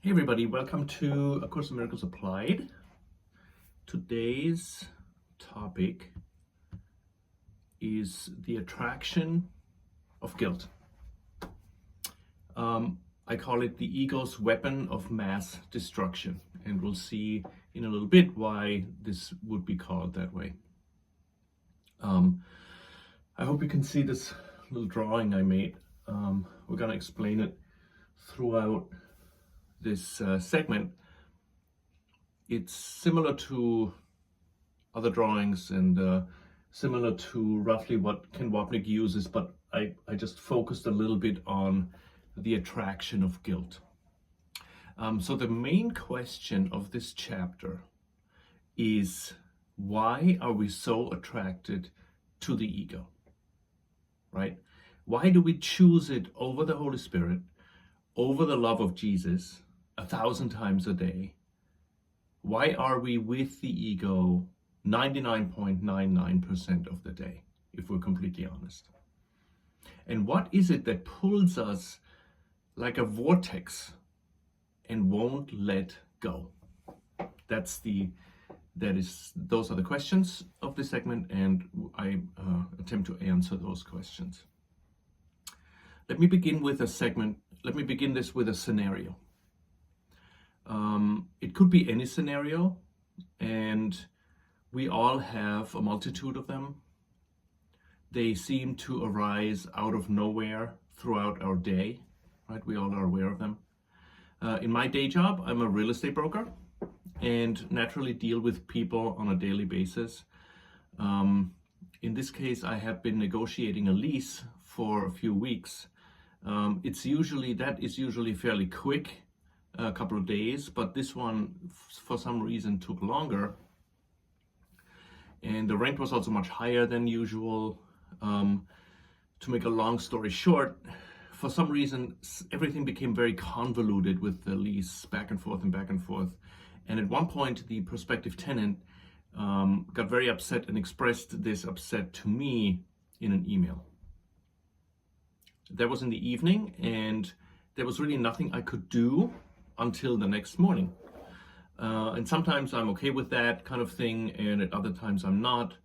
Hey everybody, welcome to A Course in Miracles Applied. Today's topic is the attraction of guilt. I call it the ego's weapon of mass destruction, and we'll see in a little bit why this would be called that way. I hope you can see this little drawing I made. We're going to explain it throughout this segment. It's similar to other drawings and similar to roughly what Ken Wapnick uses, but I just focused a little bit on the attraction of guilt. So the main question of this chapter is, why are we so attracted to the ego, right? Why do we choose it over the Holy Spirit, over the love of Jesus 1,000 times a day? Why are we with the ego 99.99% of the day, if we're completely honest? And what is it that pulls us like a vortex and won't let go? Those are the questions of this segment, and I attempt to answer those questions. Let me begin this with a scenario. It could be any scenario, and we all have a multitude of them. They seem to arise out of nowhere throughout our day, right? We all are aware of them. In my day job, I'm a real estate broker and naturally deal with people on a daily basis. In this case, I have been negotiating a lease for a few weeks. That is usually fairly quick, a couple of days, but this one for some reason took longer, and the rent was also much higher than usual. To make a long story short, for some reason everything became very convoluted with the lease, back and forth, and at one point the prospective tenant got very upset and expressed this upset to me in an email. That was in the evening, and there was really nothing I could do until the next morning. And sometimes I'm okay with that kind of thing, and at other times I'm not.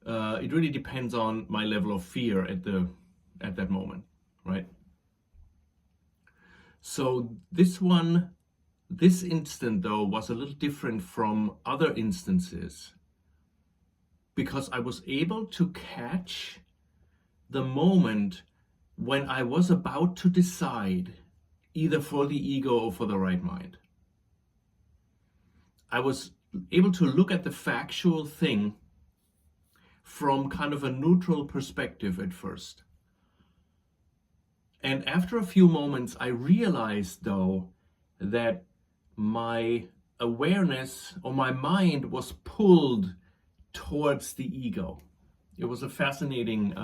It really depends on my level of fear at that moment, right? So this instant though was a little different from other instances because I was able to catch the moment when I was about to decide either for the ego or for the right mind. I was able to look at the factual thing from kind of a neutral perspective at first. And after a few moments, I realized though that my awareness or my mind was pulled towards the ego. It was a fascinating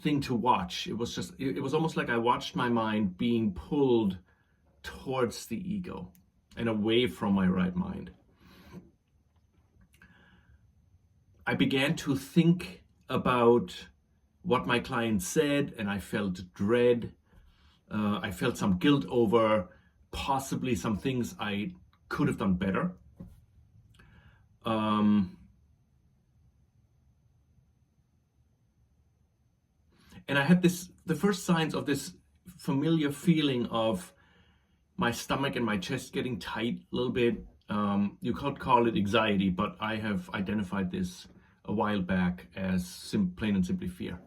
thing to watch. It was almost like I watched my mind being pulled towards the ego and away from my right mind. I began to think about what my client said, and I felt dread. I felt some guilt over possibly some things I could have done better. And I had the first signs of this familiar feeling of my stomach and my chest getting tight a little bit. You could call it anxiety, but I have identified this a while back as plain and simply fear.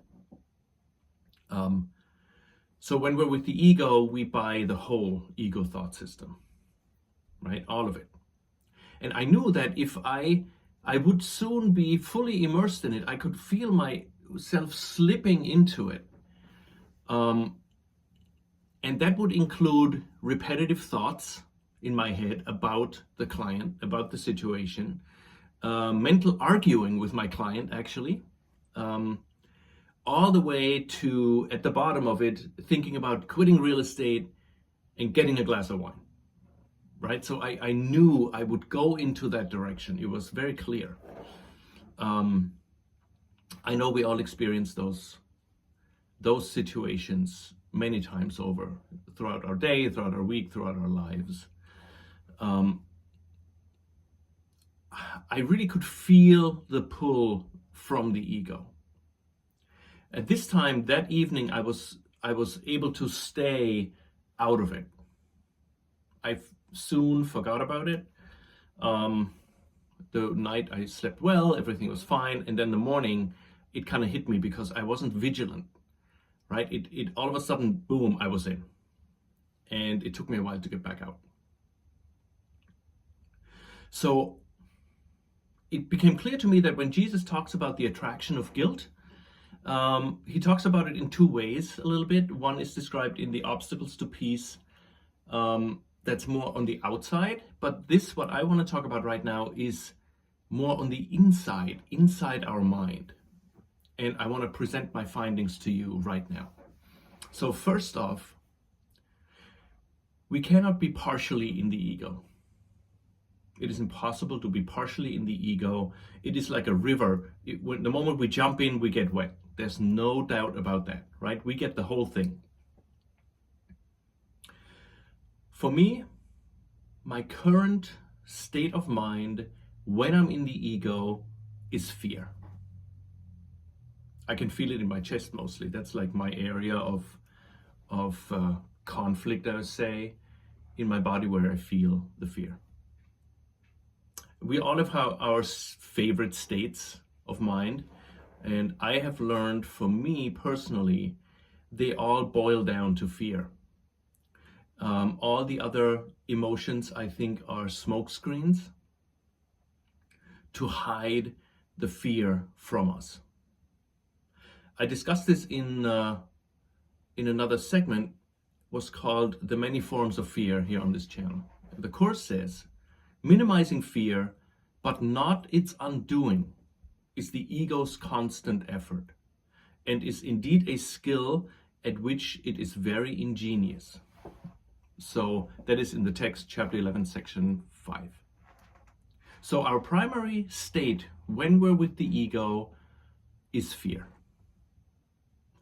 So when we're with the ego, we buy the whole ego thought system, right? All of it. And I knew that if I would soon be fully immersed in it, I could feel myself slipping into it. And that would include repetitive thoughts in my head about the client, about the situation, mental arguing with my client, actually, all the way to, at the bottom of it, thinking about quitting real estate and getting a glass of wine, right? So I knew I would go into that direction. It was very clear. I know we all experience those situations many times over throughout our day, throughout our week, throughout our lives. I really could feel the pull from the ego. At this time, that evening, I was able to stay out of it. I soon forgot about it. The night I slept well, everything was fine, and then the morning, it kind of hit me because I wasn't vigilant, right? It all of a sudden, boom, I was in. And it took me a while to get back out. So it became clear to me that when Jesus talks about the attraction of guilt, he talks about it in two ways a little bit. One is described in the obstacles to peace. That's more on the outside. But this, what I want to talk about right now, is more on the inside our mind. And I want to present my findings to you right now. So first off, we cannot be partially in the ego. It is impossible to be partially in the ego. It is like a river. The moment we jump in, we get wet. There's no doubt about that, right? We get the whole thing. For me, my current state of mind when I'm in the ego is fear. I can feel it in my chest mostly. That's like my area of conflict, I would say, in my body where I feel the fear. We all have our favorite states of mind, and I have learned, for me personally, they all boil down to fear. All the other emotions, I think, are smoke screens to hide the fear from us. I discussed this in another segment, was called The Many Forms of Fear here on this channel. The Course says, minimizing fear, but not its undoing, is the ego's constant effort, and is indeed a skill at which it is very ingenious. So that is in the text, chapter 11, section 5. So our primary state when we're with the ego is fear.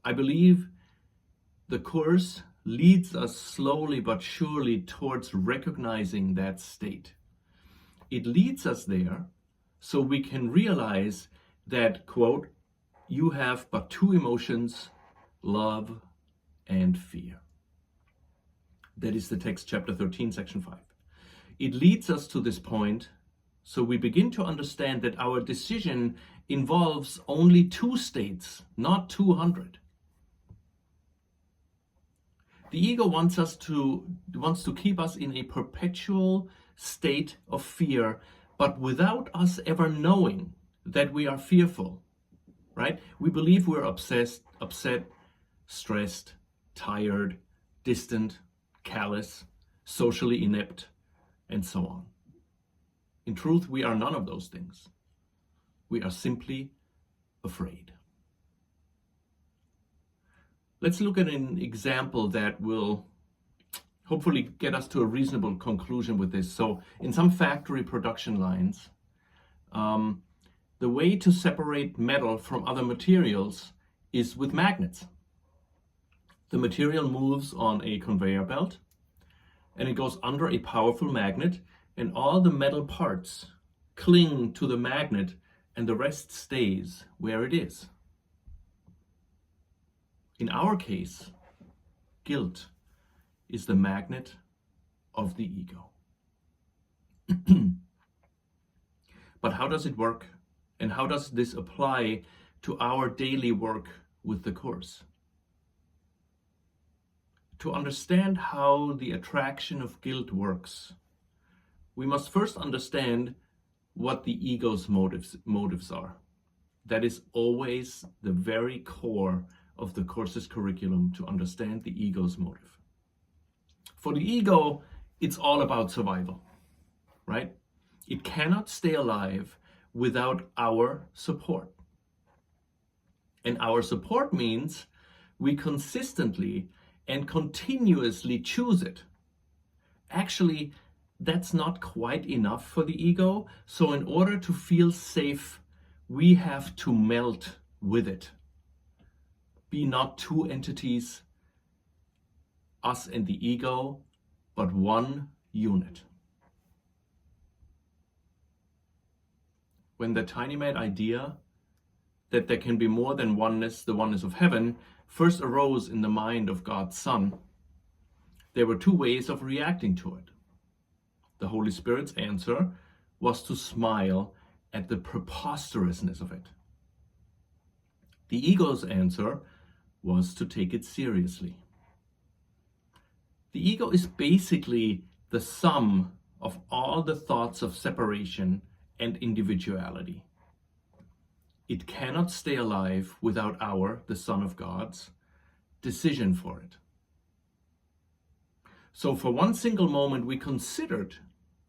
I believe the Course leads us slowly but surely towards recognizing that state. It leads us there so we can realize that, quote, you have but two emotions, love and fear. That is the text, chapter 13, section 5. It leads us to this point so we begin to understand that our decision involves only two states, not 200. The ego wants to keep us in a perpetual state of fear, but without us ever knowing that we are fearful, right? We believe we're obsessed, upset, stressed, tired, distant, callous, socially inept, and so on. In truth, we are none of those things. We are simply afraid. Let's look at an example that will hopefully get us to a reasonable conclusion with this. So in some factory production lines, the way to separate metal from other materials is with magnets. The material moves on a conveyor belt and it goes under a powerful magnet, and all the metal parts cling to the magnet and the rest stays where it is. In our case, guilt is the magnet of the ego. But how does it work? And how does this apply to our daily work with the Course? To understand how the attraction of guilt works, we must first understand what the ego's motives are. That is always the very core of the Course's curriculum, to understand the ego's motive. For the ego, it's all about survival, right? It cannot stay alive without our support. And our support means we consistently and continuously choose it. Actually, that's not quite enough for the ego. So in order to feel safe, we have to melt with it. Be not two entities, us and the ego, but one unit. When the tiny mad idea that there can be more than oneness, the oneness of heaven, first arose in the mind of God's Son, there were two ways of reacting to it. The Holy Spirit's answer was to smile at the preposterousness of it. The ego's answer was to take it seriously. The ego is basically the sum of all the thoughts of separation and individuality. It cannot stay alive without our, the Son of God's, decision for it. So for one single moment, we considered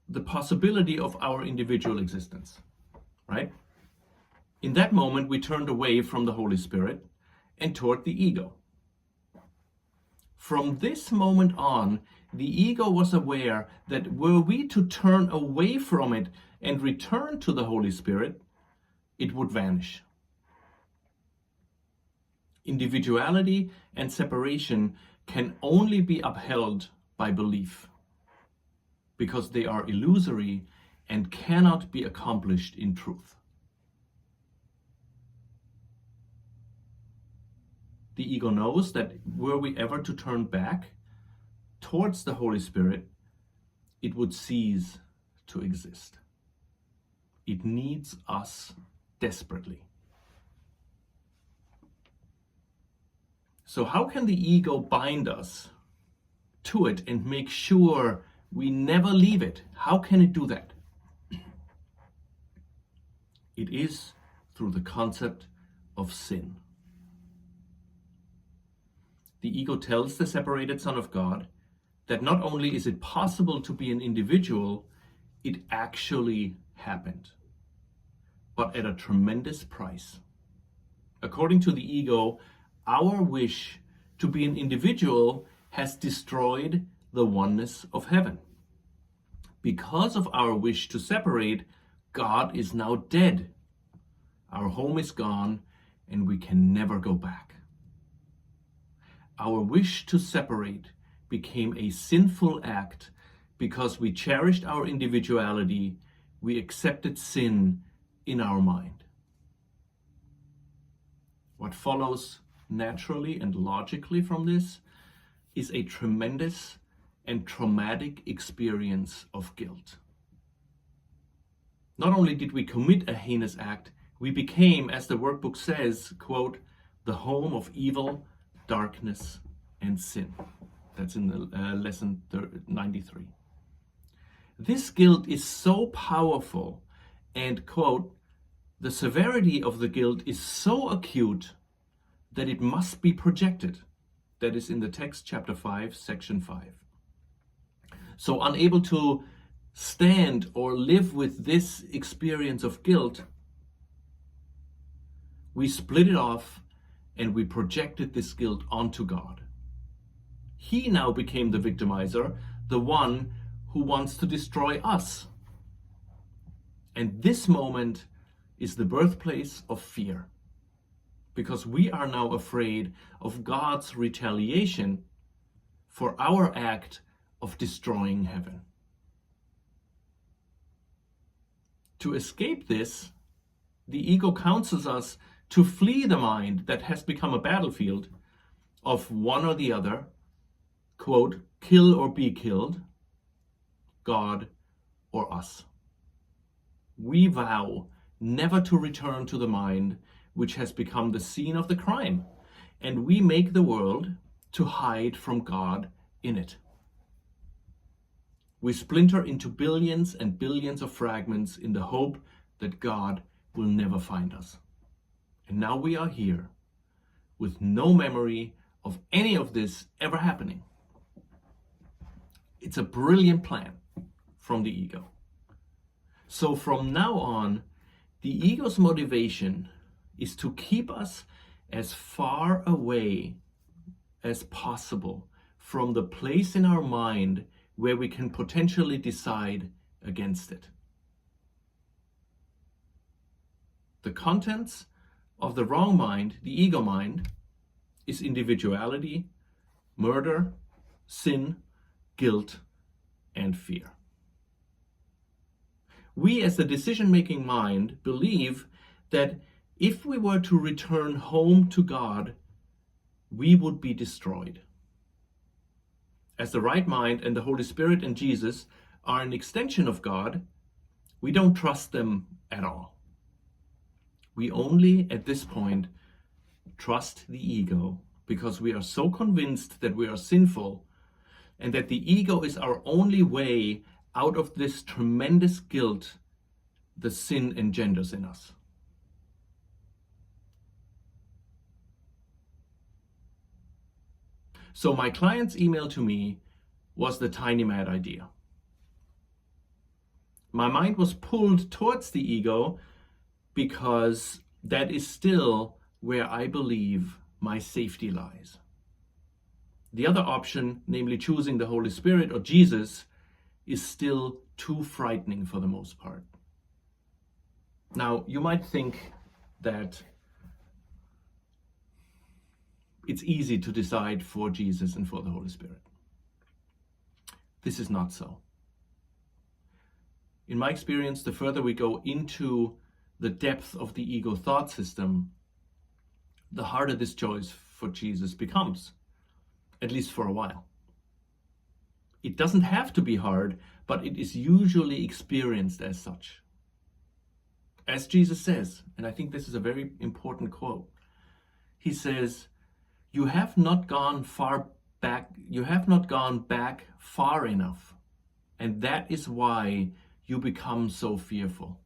the possibility of our individual existence, right? In that moment, we turned away from the Holy Spirit and toward the ego. From this moment on, the ego was aware that were we to turn away from it and return to the Holy Spirit, it would vanish. Individuality and separation can only be upheld by belief, because they are illusory and cannot be accomplished in truth. The ego knows that were we ever to turn back towards the Holy Spirit, it would cease to exist. It needs us desperately. So how can the ego bind us to it and make sure we never leave it? How can it do that? It is through the concept of sin. The ego tells the separated Son of God that not only is it possible to be an individual, it actually happened, but at a tremendous price. According to the ego, our wish to be an individual has destroyed the oneness of heaven. Because of our wish to separate, God is now dead. Our home is gone, and we can never go back. Our wish to separate became a sinful act because we cherished our individuality, we accepted sin in our mind. What follows naturally and logically from this is a tremendous and traumatic experience of guilt. Not only did we commit a heinous act, we became, as the workbook says, quote, the home of evil, darkness, and sin. That's in the lesson 93. This guilt is so powerful and, quote, the severity of the guilt is so acute that it must be projected. That is in the text, chapter 5, section 5. So unable to stand or live with this experience of guilt, we split it off and we projected this guilt onto God. He now became the victimizer, the one who wants to destroy us. And this moment is the birthplace of fear, because we are now afraid of God's retaliation for our act of destroying heaven. To escape this, the ego counsels us to flee the mind that has become a battlefield of one or the other, quote, kill or be killed, God or us. We vow never to return to the mind which has become the scene of the crime, and we make the world to hide from God in it. We splinter into billions and billions of fragments in the hope that God will never find us. And now we are here with no memory of any of this ever happening. It's a brilliant plan from the ego. So from now on, the ego's motivation is to keep us as far away as possible from the place in our mind where we can potentially decide against it. The contents of the wrong mind, the ego mind, is individuality, murder, sin, guilt, and fear. We, as the decision-making mind, believe that if we were to return home to God, we would be destroyed. As the right mind and the Holy Spirit and Jesus are an extension of God, we don't trust them at all. We only, at this point, trust the ego because we are so convinced that we are sinful and that the ego is our only way out of this tremendous guilt the sin engenders in us. So my client's email to me was the tiny mad idea. My mind was pulled towards the ego because that is still where I believe my safety lies. The other option, namely choosing the Holy Spirit or Jesus, is still too frightening for the most part. Now, you might think that it's easy to decide for Jesus and for the Holy Spirit. This is not so. In my experience, the further we go into the depth of the ego thought system, the harder this choice for Jesus becomes, at least for a while. It doesn't have to be hard, but it is usually experienced as such. As Jesus says, and I think this is a very important quote, he says, you have not gone back far enough, and that is why you become so fearful.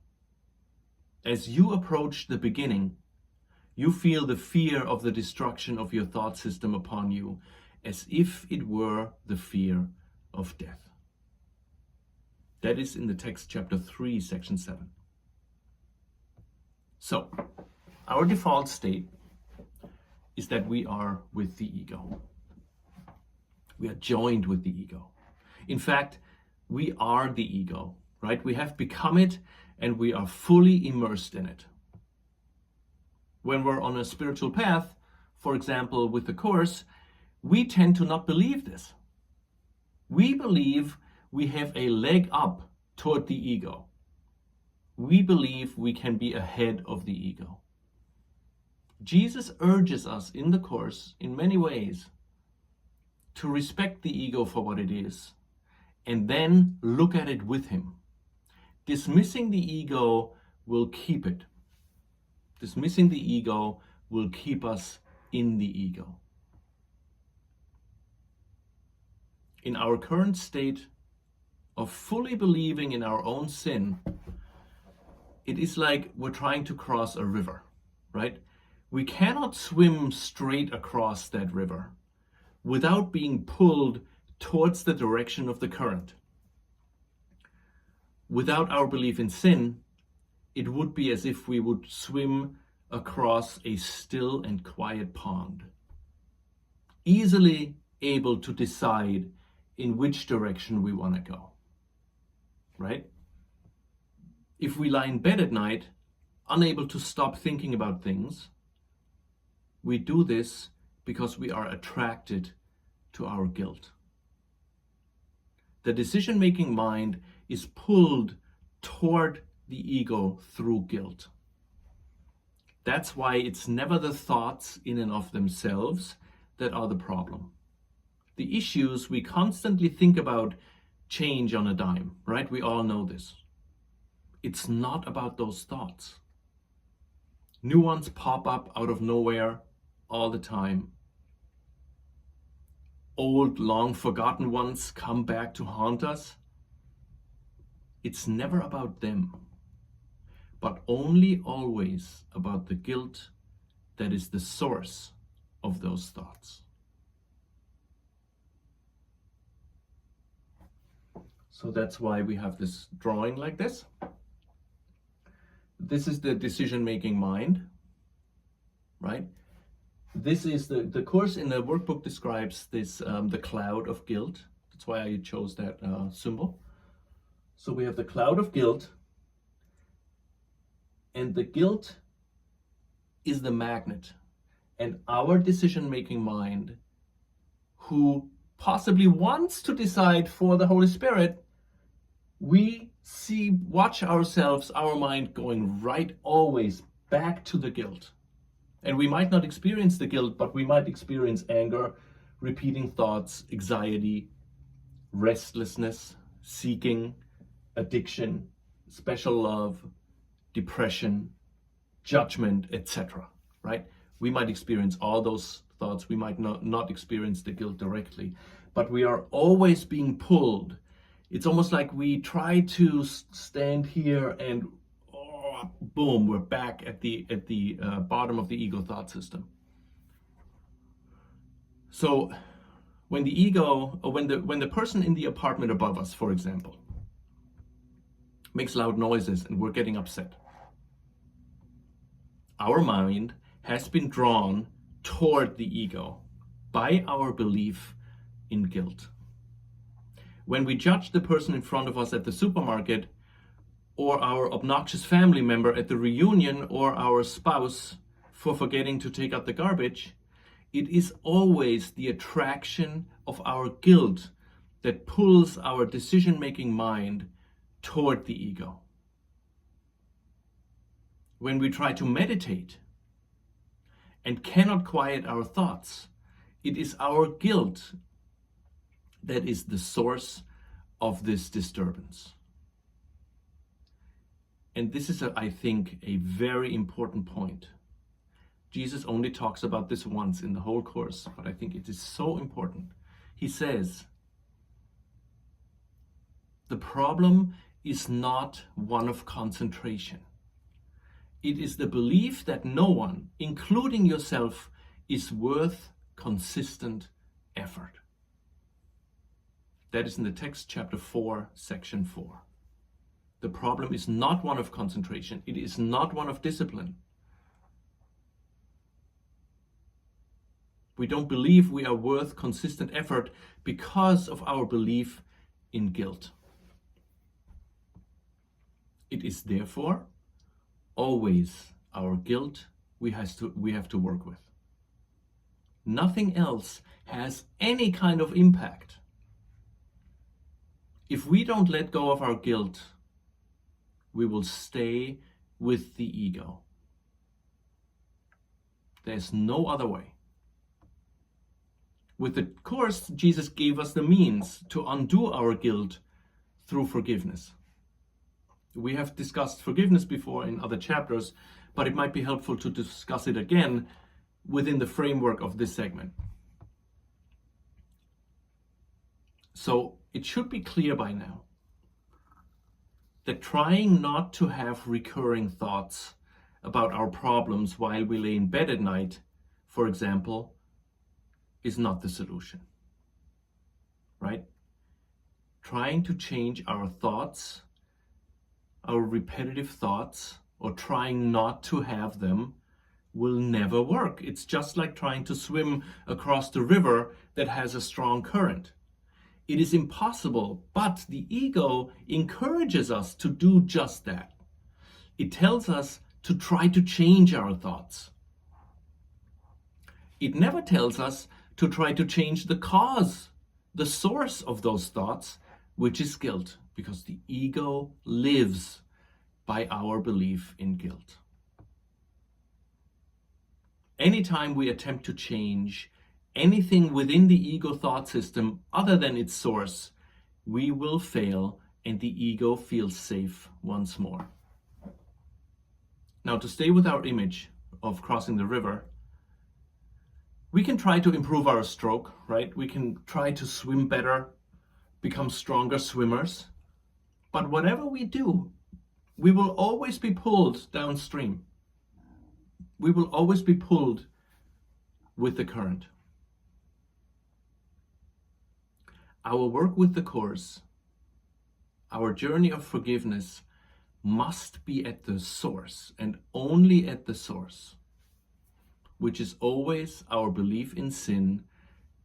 As you approach the beginning, you feel the fear of the destruction of your thought system upon you, as if it were the fear of death. That is in the text chapter 3, section 7. So, our default state is that we are with the ego. We are joined with the ego. In fact, we are the ego, right? We have become it and we are fully immersed in it. When we're on a spiritual path, for example, with the Course, we tend to not believe this. We believe we have a leg up toward the ego. We believe we can be ahead of the ego. Jesus urges us in the Course, in many ways, to respect the ego for what it is, and then look at it with him. Dismissing the ego will keep it. Dismissing the ego will keep us in the ego. In our current state of fully believing in our own sin, it is like we're trying to cross a river, right? We cannot swim straight across that river without being pulled towards the direction of the current. Without our belief in sin, it would be as if we would swim across a still and quiet pond, easily able to decide in which direction we want to go, right? If we lie in bed at night, unable to stop thinking about things, we do this because we are attracted to our guilt. The decision-making mind is pulled toward the ego through guilt. That's why it's never the thoughts in and of themselves that are the problem. The issues we constantly think about change on a dime, right? We all know this. It's not about those thoughts. New ones pop up out of nowhere all the time. Old, long forgotten ones come back to haunt us. It's never about them, but only always about the guilt that is the source of those thoughts. So that's why we have this drawing like this. This is the decision-making mind, right? This is the Course in the workbook describes this, the cloud of guilt. That's why I chose that symbol. So we have the cloud of guilt, and the guilt is the magnet, and our decision-making mind who possibly wants to decide for the Holy Spirit, we watch ourselves, our mind going right always back to the guilt. And we might not experience the guilt, but we might experience anger, repeating thoughts, anxiety, restlessness, seeking, addiction, special love, depression, judgment, etc. Right? We might experience all those thoughts. We might not experience the guilt directly, but we are always being pulled. It's almost like we try to stand here and boom, we're back at the bottom of the ego thought system. So when the ego, or when the person in the apartment above us, for example, makes loud noises and we're getting upset, our mind has been drawn toward the ego by our belief in guilt. When we judge the person in front of us at the supermarket, or our obnoxious family member at the reunion, or our spouse for forgetting to take out the garbage, it is always the attraction of our guilt that pulls our decision-making mind toward the ego. When we try to meditate and cannot quiet our thoughts, it is our guilt that is the source of this disturbance. And this is, I think, a very important point. Jesus only talks about this once in the whole course, but I think it is so important. He says, the problem is not one of concentration. It is the belief that no one, including yourself, is worth consistent effort. That is in the text, chapter 4, section 4. The problem is not one of concentration. It is not one of discipline. We don't believe we are worth consistent effort because of our belief in guilt. It is therefore always our guilt we have to work with. Nothing else has any kind of impact. If we don't let go of our guilt, we will stay with the ego. There's no other way. With the Course, Jesus gave us the means to undo our guilt through forgiveness. We have discussed forgiveness before in other chapters, but it might be helpful to discuss it again within the framework of this segment. So it should be clear by now that trying not to have recurring thoughts about our problems while we lay in bed at night, for example, is not the solution, right? Trying to change our thoughts, our repetitive thoughts, or trying not to have them will never work. It's just like trying to swim across the river that has a strong current. It is impossible, but the ego encourages us to do just that. It tells us to try to change our thoughts. It never tells us to try to change the cause, the source of those thoughts, which is guilt, because the ego lives by our belief in guilt. Anytime we attempt to change anything within the ego thought system other than its source, we will fail and the ego feels safe once more. Now, to stay with our image of crossing the river, we can try to improve our stroke, right? We can try to swim better, become stronger swimmers. But whatever we do, we will always be pulled downstream. We will always be pulled with the current. Our work with the Course, our journey of forgiveness, must be at the source and only at the source, which is always our belief in sin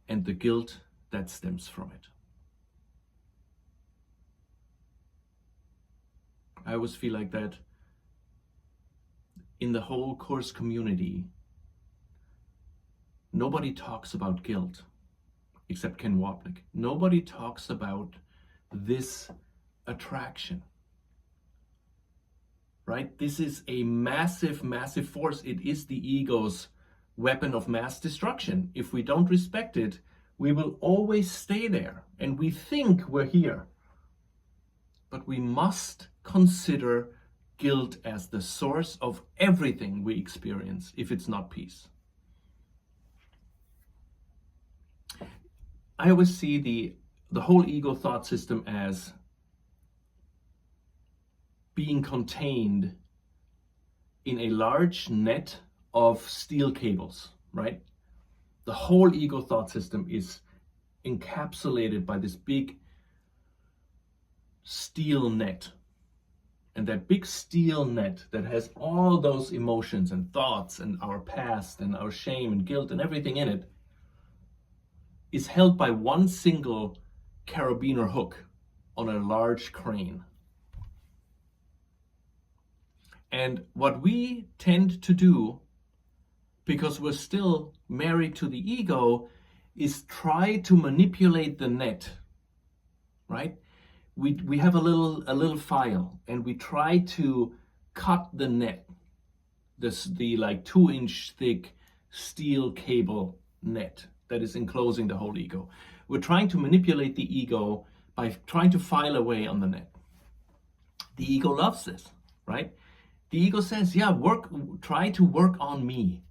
and the guilt that stems from it. I always feel like that in the whole Course community, nobody talks about guilt. except Ken Wapnick. Nobody talks about this attraction, right? This is a massive, massive force. It is the ego's weapon of mass destruction. If we don't respect it, we will always stay there, and we think we're here. But we must consider guilt as the source of everything we experience if it's not peace. I always see the whole ego thought system as being contained in a large net of steel cables, right? The whole ego thought system is encapsulated by this big steel net. And that big steel net that has all those emotions and thoughts and our past and our shame and guilt and everything in it is held by one single carabiner hook on a large crane. And what we tend to do, because we're still married to the ego, is try to manipulate the net, right? We have a little file, and we try to cut the net, the like 2-inch thick steel cable net that is enclosing the whole ego. We're trying to manipulate the ego by trying to file away on the net. The ego loves this, right? The ego says, yeah, try to work on me.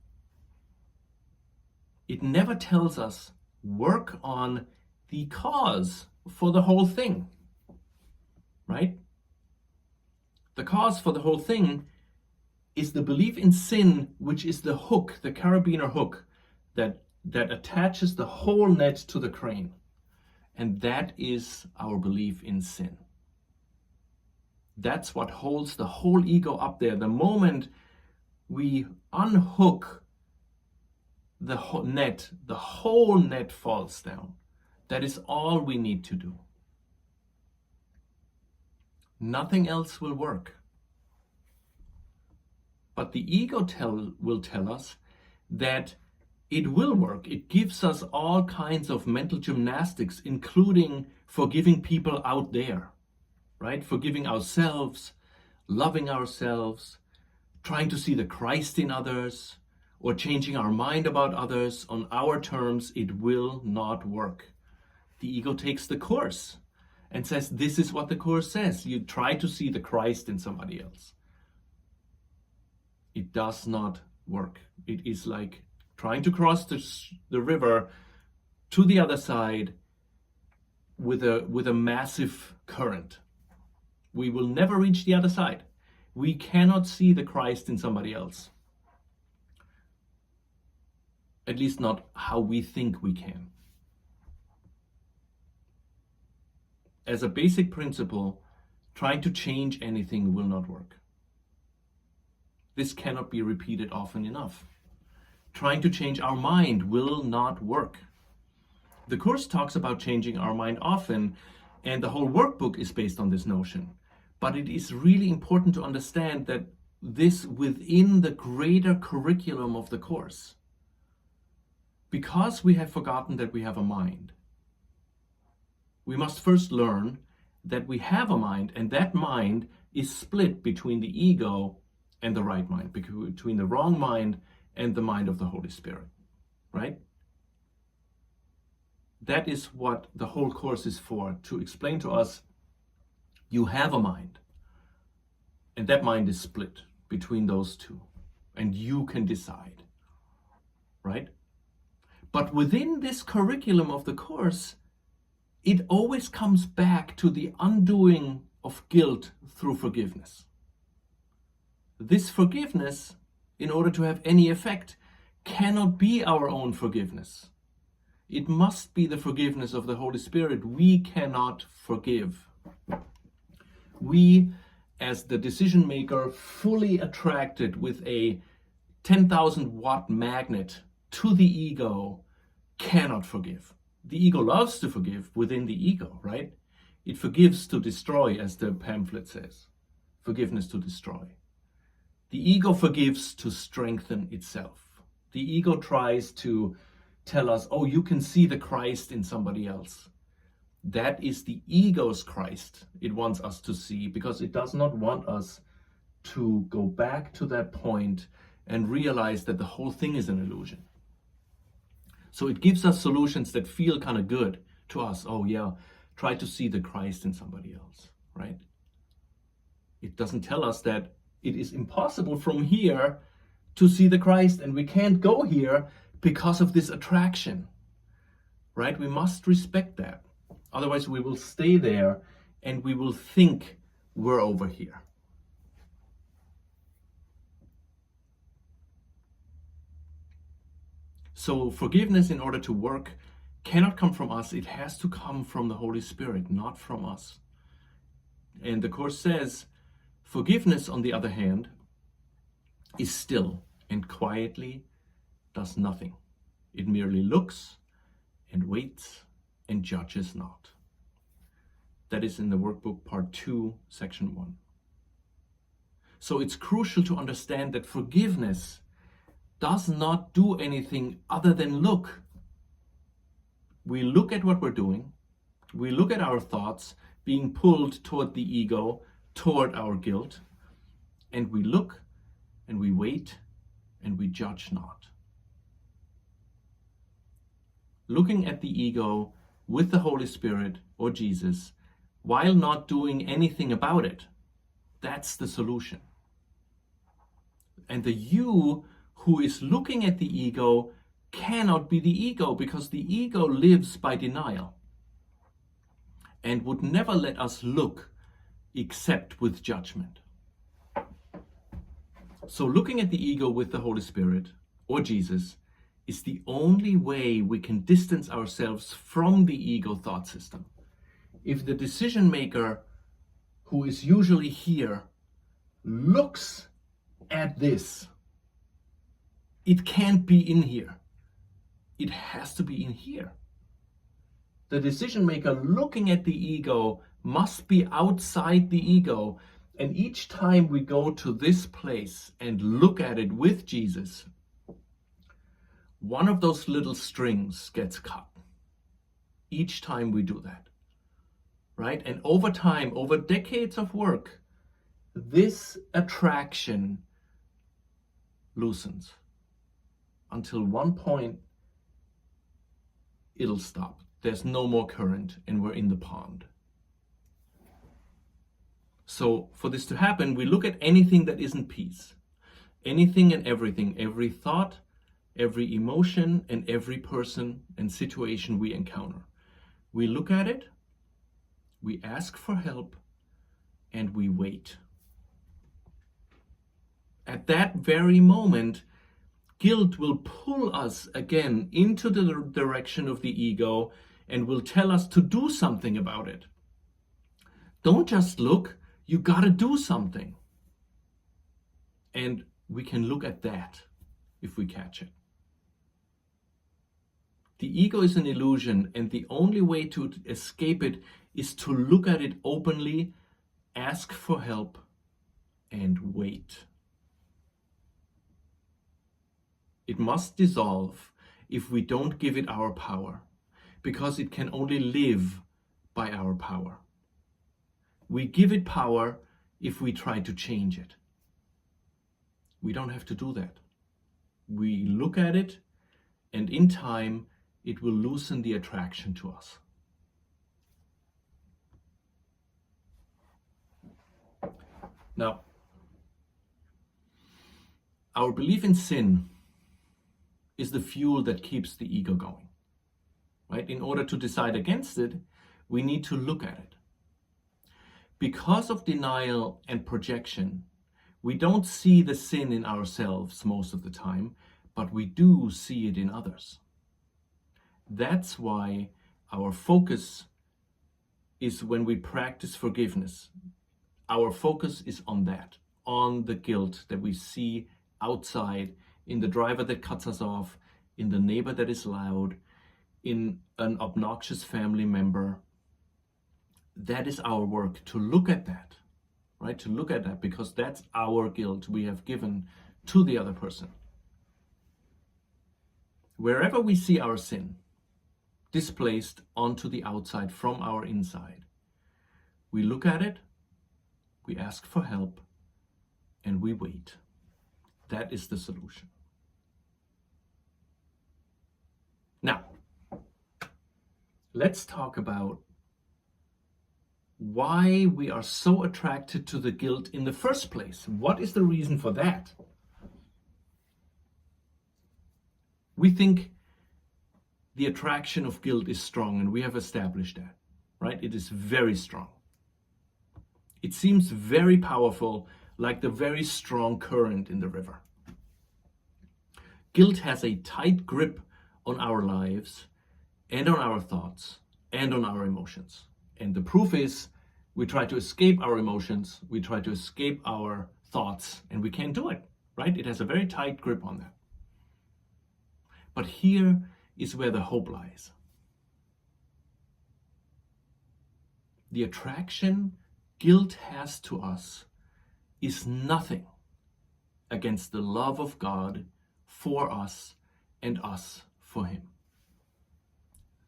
It never tells us, work on the cause for the whole thing, right? The cause for the whole thing is the belief in sin, which is the hook, the carabiner hook, that attaches the whole net to the crane. And that is our belief in sin. That's what holds the whole ego up there. The moment we unhook the whole net falls down. That is all we need to do. Nothing else will work. But the ego will tell us that it will work. It gives us all kinds of mental gymnastics, including forgiving people out there, right? Forgiving ourselves, loving ourselves, trying to see the Christ in others, or changing our mind about others on our terms. It will not work. The ego takes the course and says, this is what the course says. You try to see the Christ in somebody else. It does not work. It is like trying to cross the river to the other side with a massive current. We will never reach the other side. We cannot see the Christ in somebody else. At least not how we think we can. As a basic principle, trying to change anything will not work. This cannot be repeated often enough. Trying to change our mind will not work. The Course talks about changing our mind often, and the whole workbook is based on this notion. But it is really important to understand that this within the greater curriculum of the Course. Because we have forgotten that we have a mind, we must first learn that we have a mind, and that mind is split between the ego and the right mind, between the wrong mind and the mind of the Holy Spirit, right? That is what the whole Course is for, to explain to us, you have a mind, and that mind is split between those two, and you can decide, right? But within this curriculum of the Course, it always comes back to the undoing of guilt through forgiveness. This forgiveness, in order to have any effect, cannot be our own forgiveness. It must be the forgiveness of the Holy Spirit. We cannot forgive. We, as the decision maker, fully attracted with a 10,000 watt magnet to the ego, cannot forgive. The ego loves to forgive within the ego, right? It forgives to destroy, as the pamphlet says. Forgiveness to destroy. The ego forgives to strengthen itself. The ego tries to tell us, oh, you can see the Christ in somebody else. That is the ego's Christ it wants us to see, because it does not want us to go back to that point and realize that the whole thing is an illusion. So it gives us solutions that feel kind of good to us. Oh yeah, try to see the Christ in somebody else, right? It doesn't tell us that it is impossible from here to see the Christ, and we can't go here because of this attraction, right? We must respect that. Otherwise we will stay there and we will think we're over here. So forgiveness, in order to work, cannot come from us. It has to come from the Holy Spirit, not from us. And the Course says, forgiveness, on the other hand, is still and quietly does nothing. It merely looks and waits and judges not. That is in the workbook part 2, section 1. So it's crucial to understand that forgiveness does not do anything other than look. We look at what we're doing. We look at our thoughts being pulled toward the ego, toward our guilt, and we look and we wait and we judge not. Looking at the ego with the Holy Spirit or Jesus, while not doing anything about it, that's the solution. And the you who is looking at the ego cannot be the ego, because the ego lives by denial and would never let us look except with judgment. So looking at the ego with the Holy Spirit or Jesus is the only way we can distance ourselves from the ego thought system. If the decision maker, who is usually here, looks at this, it can't be in here. It has to be in here. The decision maker looking at the ego must be outside the ego. And each time we go to this place and look at it with Jesus, one of those little strings gets cut. Each time we do that, right? And over time, over decades of work, this attraction loosens until one point it'll stop. There's no more current and we're in the pond. So for this to happen, we look at anything that isn't peace. Anything and everything, every thought, every emotion, and every person and situation we encounter. We look at it, we ask for help, and we wait. At that very moment, guilt will pull us again into the direction of the ego and will tell us to do something about it. Don't just look, you gotta do something. And we can look at that if we catch it. The ego is an illusion, and the only way to escape it is to look at it openly, ask for help, and wait. It must dissolve if we don't give it our power, because it can only live by our power. We give it power if we try to change it. We don't have to do that. We look at it, and in time, it will loosen the attraction to us. Now, our belief in sin is the fuel that keeps the ego going, right? In order to decide against it, we need to look at it. Because of denial and projection, we don't see the sin in ourselves most of the time, but we do see it in others. That's why our focus is when we practice forgiveness. Our focus is on that, on the guilt that we see outside, in the driver that cuts us off, in the neighbor that is loud, in an obnoxious family member. That is our work, to look at that, right? To look at that, because that's our guilt we have given to the other person. wherever we see our sin displaced onto the outside from our inside, we look at it, we ask for help, and we wait. That is the solution. Now, let's talk about why we are so attracted to the guilt in the first place. What is the reason for that? We think the attraction of guilt is strong, and we have established that, right? It is very strong. It seems very powerful, like the very strong current in the river. Guilt has a tight grip on our lives and on our thoughts and on our emotions. And the proof is we try to escape our emotions, we try to escape our thoughts, and we can't do it, right? It has a very tight grip on that. But here is where the hope lies. The attraction guilt has to us is nothing against the love of God for us and us for Him.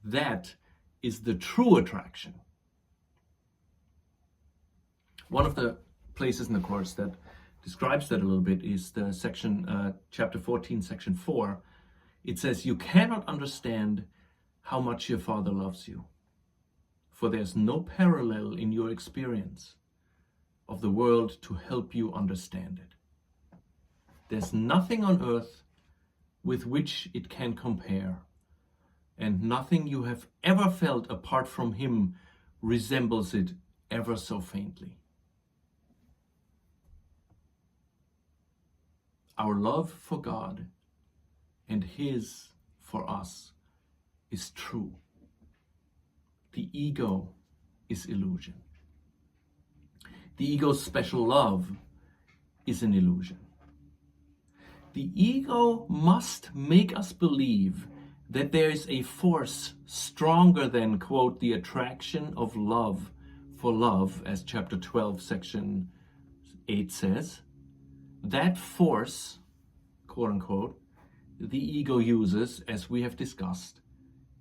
That is the true attraction. One of the places in the course that describes that a little bit is the section, chapter 14, section 4. It says, "You cannot understand how much your Father loves you, for there's no parallel in your experience of the world to help you understand it. There's nothing on earth with which it can compare, and nothing you have ever felt apart from Him resembles it ever so faintly." Our love for God and His for us is true. The ego is illusion. The ego's special love is an illusion. The ego must make us believe that there is a force stronger than, quote, the attraction of love for love, as chapter 12, section 8 says. That force, quote unquote, the ego uses, as we have discussed,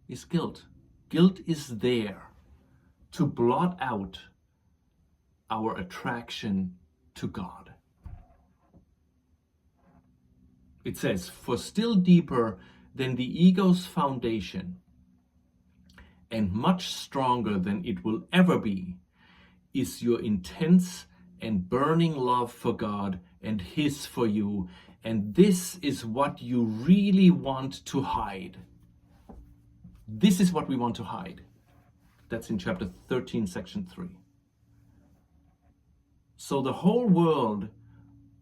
is guilt. Guilt is there to blot out our attraction to God. It says, "For still deeper than the ego's foundation, and much stronger than it will ever be, is your intense and burning love for God and His for you, and this is what you really want to hide." This is what we want to hide. That's in chapter 13, section 3. So the whole world,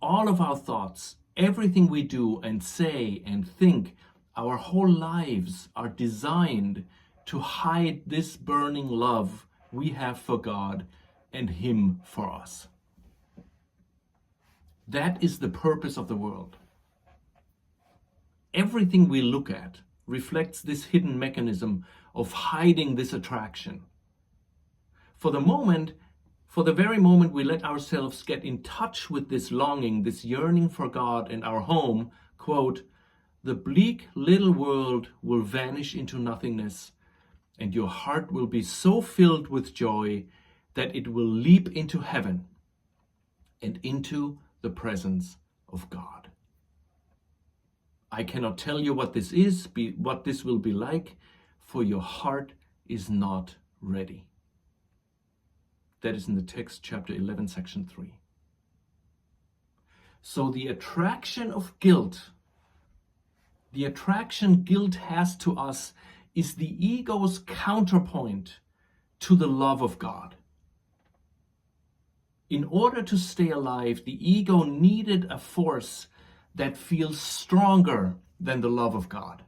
all of our thoughts, everything we do and say and think, our whole lives are designed to hide this burning love we have for God and Him for us. That is the purpose of the world. Everything we look at reflects this hidden mechanism of hiding this attraction. For the very moment we let ourselves get in touch with this longing, this yearning for God and our home, quote, "the bleak little world will vanish into nothingness, and your heart will be so filled with joy that it will leap into heaven and into the presence of God." I cannot tell you what this is, what this will be like, for your heart is not ready. That is in the text, chapter 11, section 3. So the attraction of guilt, the attraction guilt has to us, is the ego's counterpoint to the love of God. In order to stay alive, the ego needed a force that feels stronger than the love of God.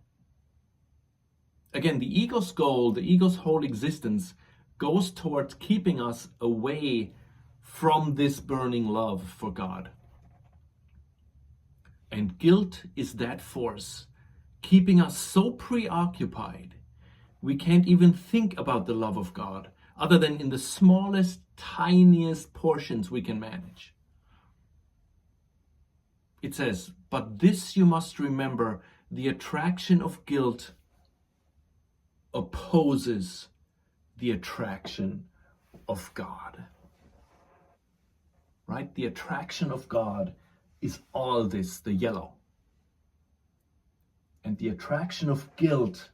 Again, the ego's goal, the ego's whole existence, goes towards keeping us away from this burning love for God. And guilt is that force, keeping us so preoccupied, we can't even think about the love of God, other than in the smallest, tiniest portions we can manage. It says, "But this you must remember, the attraction of guilt opposes the attraction of God. Right? The attraction of God is all this, the yellow. And the attraction of guilt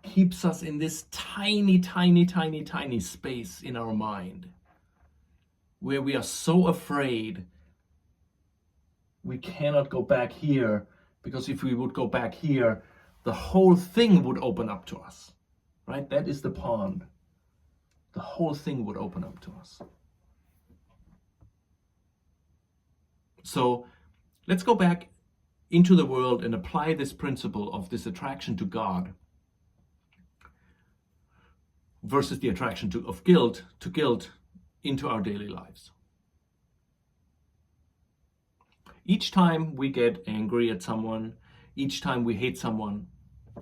keeps us in this tiny, tiny, tiny, tiny space in our mind where we are so afraid we cannot go back here, because if we would go back here, the whole thing would open up to us. Right? That is the pond. The whole thing would open up to us. So let's go back into the world and apply this principle of this attraction to God versus the attraction of guilt into our daily lives. Each time we get angry at someone, each time we hate someone,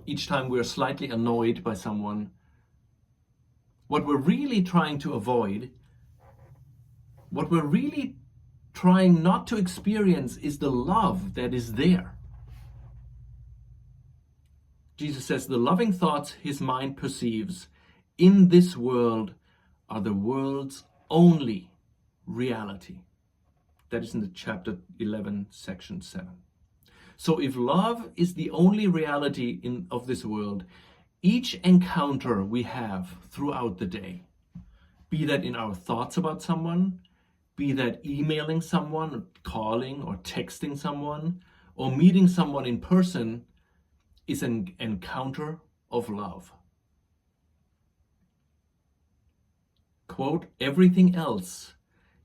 each time we're slightly annoyed by someone, what we're really trying to avoid, what we're really trying not to experience is the love that is there. Jesus says, the loving thoughts his mind perceives in this world are the world's only reality. That is in the chapter 11, section 7. So if love is the only reality of this world, each encounter we have throughout the day, be that in our thoughts about someone, be that emailing someone, calling or texting someone, or meeting someone in person, is an encounter of love. Quote, everything else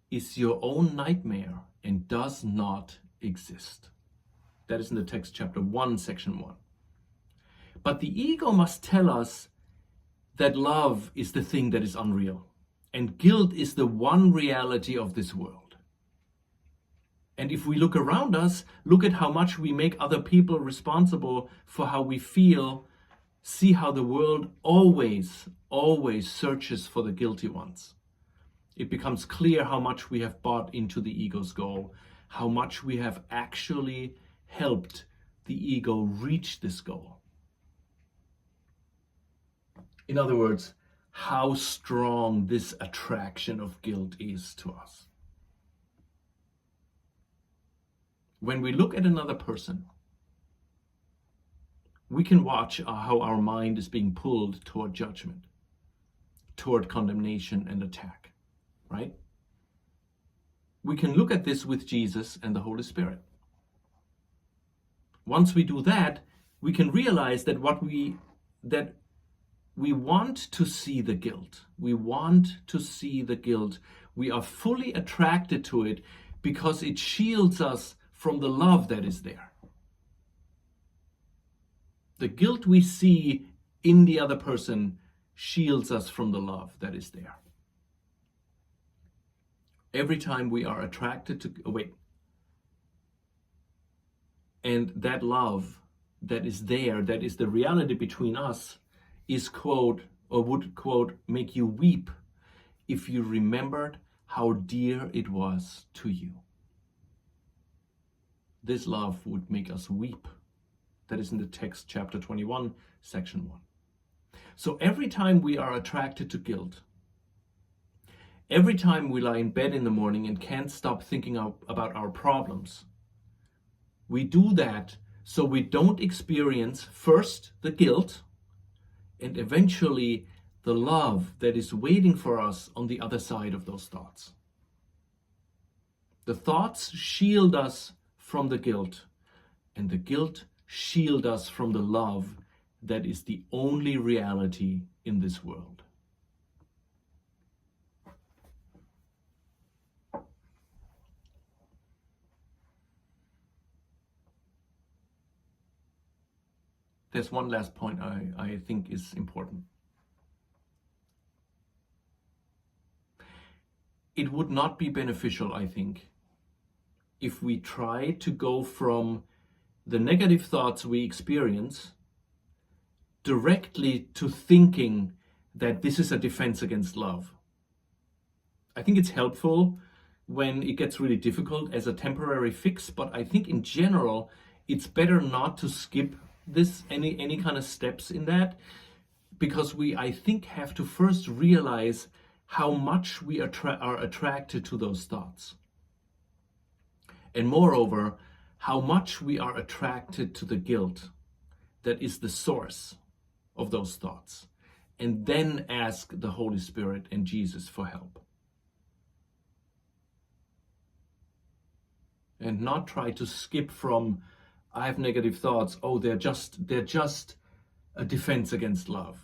is your own nightmare and does not exist. That is in the text chapter 1, section 1. But the ego must tell us that love is the thing that is unreal, and guilt is the one reality of this world. And if we look around us, look at how much we make other people responsible for how we feel, see how the world always searches for the guilty ones. It becomes clear how much we have bought into the ego's goal, how much we have actually helped the ego reach this goal. In other words, how strong this attraction of guilt is to us. When we look at another person, we can watch how our mind is being pulled toward judgment, toward condemnation and attack, right? We can look at this with Jesus and the Holy Spirit. Once we do that, we can realize that we want to see the guilt. We want to see the guilt. We are fully attracted to it because it shields us from the love that is there. The guilt we see in the other person shields us from the love that is there. Every time we are attracted to, and that love that is there, that is the reality between us, is quote, or would quote, make you weep if you remembered how dear it was to you. This love would make us weep. That is in the text chapter 21, section 1. So every time we are attracted to guilt, every time we lie in bed in the morning and can't stop thinking about our problems, we do that so we don't experience first the guilt and eventually the love that is waiting for us on the other side of those thoughts. The thoughts shield us from the guilt, and the guilt shield us from the love that is the only reality in this world. There's one last point I think is important. It would not be beneficial, I think, if we try to go from the negative thoughts we experience directly to thinking that this is a defense against love. I think it's helpful when it gets really difficult as a temporary fix, but I think in general, it's better not to skip this, any kind of steps in that, because we, I think, have to first realize how much we are attracted to those thoughts. And moreover, how much we are attracted to the guilt that is the source of those thoughts. And then ask the Holy Spirit and Jesus for help. And not try to skip from, I have negative thoughts, oh, they're just a defense against love.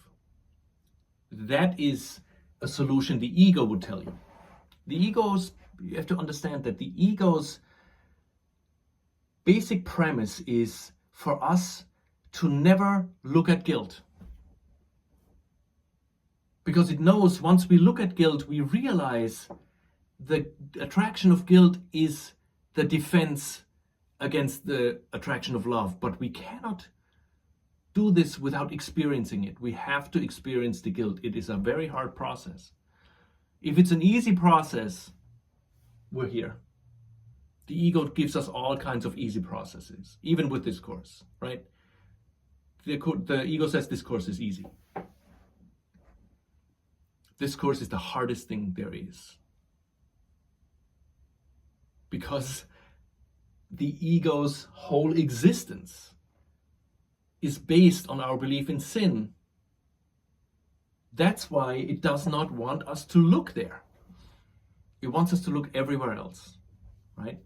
That is a solution the ego would tell you. The ego's, you have to understand that the ego's basic premise is for us to never look at guilt. Because it knows once we look at guilt, we realize the attraction of guilt is the defense against the attraction of love. But we cannot do this without experiencing it. We have to experience the guilt. It is a very hard process. If it's an easy process, we're here. The ego gives us all kinds of easy processes, even with this course, right? The ego says this course is easy. This course is the hardest thing there is. Because the ego's whole existence is based on our belief in sin. That's why it does not want us to look there. It wants us to look everywhere else, right?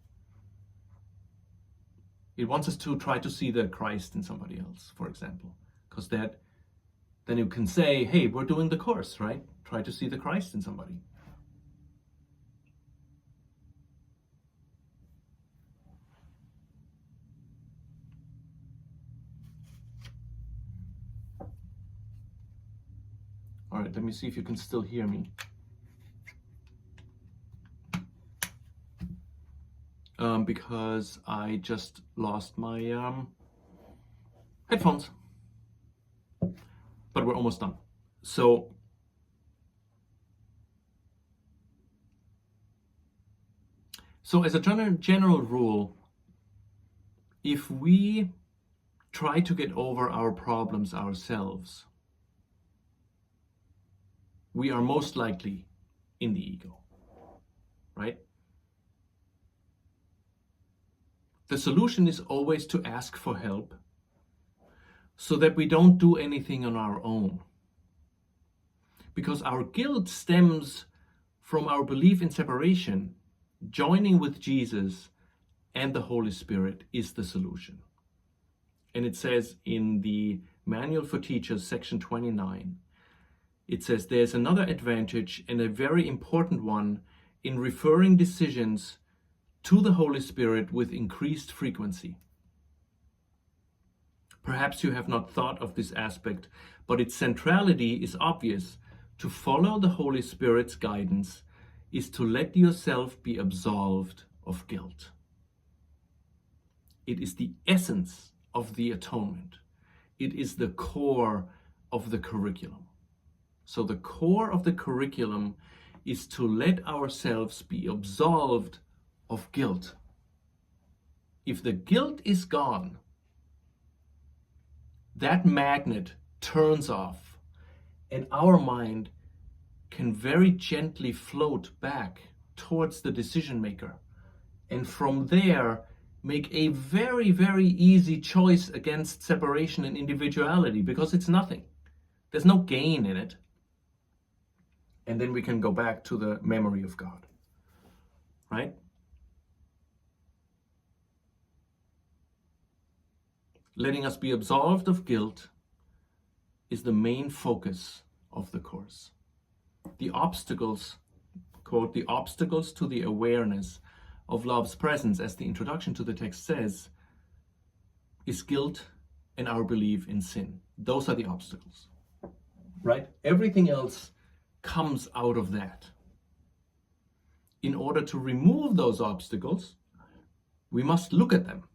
It wants us to try to see the Christ in somebody else, for example, because then you can say, hey, we're doing the course, right? Try to see the Christ in somebody. All right, let me see if you can still hear me. Because I just lost my headphones. But we're almost done. So as a general rule, if we try to get over our problems ourselves, we are most likely in the ego, right? The solution is always to ask for help so that we don't do anything on our own. Because our guilt stems from our belief in separation. Joining with Jesus and the Holy Spirit is the solution. And it says in the Manual for Teachers, section 29, it says there's another advantage, and a very important one, in referring decisions to the Holy Spirit with increased frequency. Perhaps you have not thought of this aspect, but its centrality is obvious. To follow the Holy Spirit's guidance is to let yourself be absolved of guilt. It is the essence of the atonement. It is the core of the curriculum. So the core of the curriculum is to let ourselves be absolved of guilt. If the guilt is gone, that magnet turns off, and our mind can very gently float back towards the decision maker, and from there make a very, very easy choice against separation and individuality, because it's nothing. There's no gain in it. And then we can go back to the memory of God, right? Letting us be absolved of guilt is the main focus of the course. The obstacles, quote, the obstacles to the awareness of love's presence, as the introduction to the text says, is guilt and our belief in sin. Those are the obstacles, right? Everything else comes out of that. In order to remove those obstacles, we must look at them.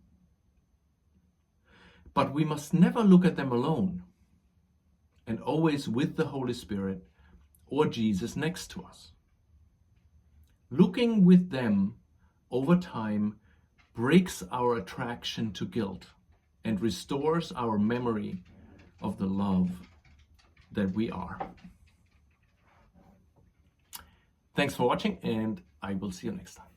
But we must never look at them alone, and always with the Holy Spirit or Jesus next to us. Looking with them over time breaks our attraction to guilt and restores our memory of the love that we are. Thanks for watching, and I will see you next time.